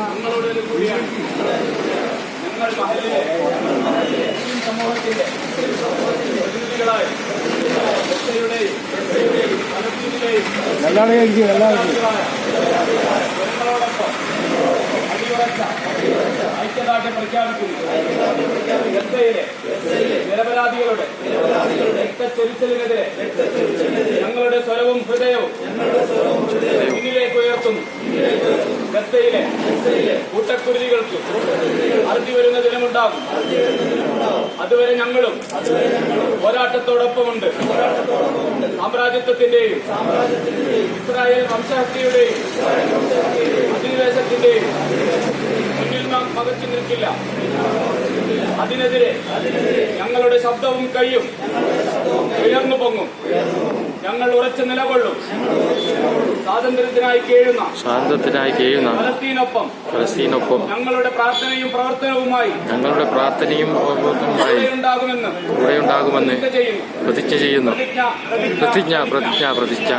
ഞങ്ങളോട് കൂടിയാണ്. ഞങ്ങൾ മഹലിലെ മുസ്ലിം സമൂഹത്തിന്റെ പ്രതിനിധികളായി ഗസയുടെയും ഫലസ്തീനിലെയും ജനങ്ങളോടൊപ്പം അടിയുറച്ച ഐക്യദാർഢ്യം പ്രഖ്യാപിക്കുന്നു. ഗസയിലെ നിരപരാധികളുടെ രക്തച്ചൊരിച്ചിലിനെതിരെ ഞങ്ങളുടെ സ്വരവും ഹൃദയവും മുന്നിലേക്ക് ഉയർത്തുന്നു. ഗസയിലെ കൂട്ടക്കുരുതികൾക്ക് അറുതി വരുന്ന ദിനമുണ്ടാകും. അതുവരെ ഞങ്ങളും പോരാട്ടത്തോടൊപ്പമുണ്ട്. സാമ്രാജ്യത്വത്തിന്റെയും ഇസ്രായേൽ വംശഹത്യയുടെയും അധിനിവേശത്തിന്റെയും മുന്നിൽ നാം പകച്ചു നിൽക്കില്ല. അതിനെതിരെ ഞങ്ങളുടെ ശബ്ദവും കൈയും ഉയർന്നു പൊങ്ങും. ഞങ്ങൾ ഉറച്ചു നിലകൊള്ളും. സ്വാതന്ത്ര്യത്തിനായി കേഴുന്ന ഫലസ്തീനൊപ്പം ഞങ്ങളുടെ പ്രാർത്ഥനയും പ്രവർത്തനവുമായി കൂടെയുണ്ടാകുമെന്ന് പ്രതിജ്ഞ ചെയ്യുന്നു. പ്രതിജ്ഞ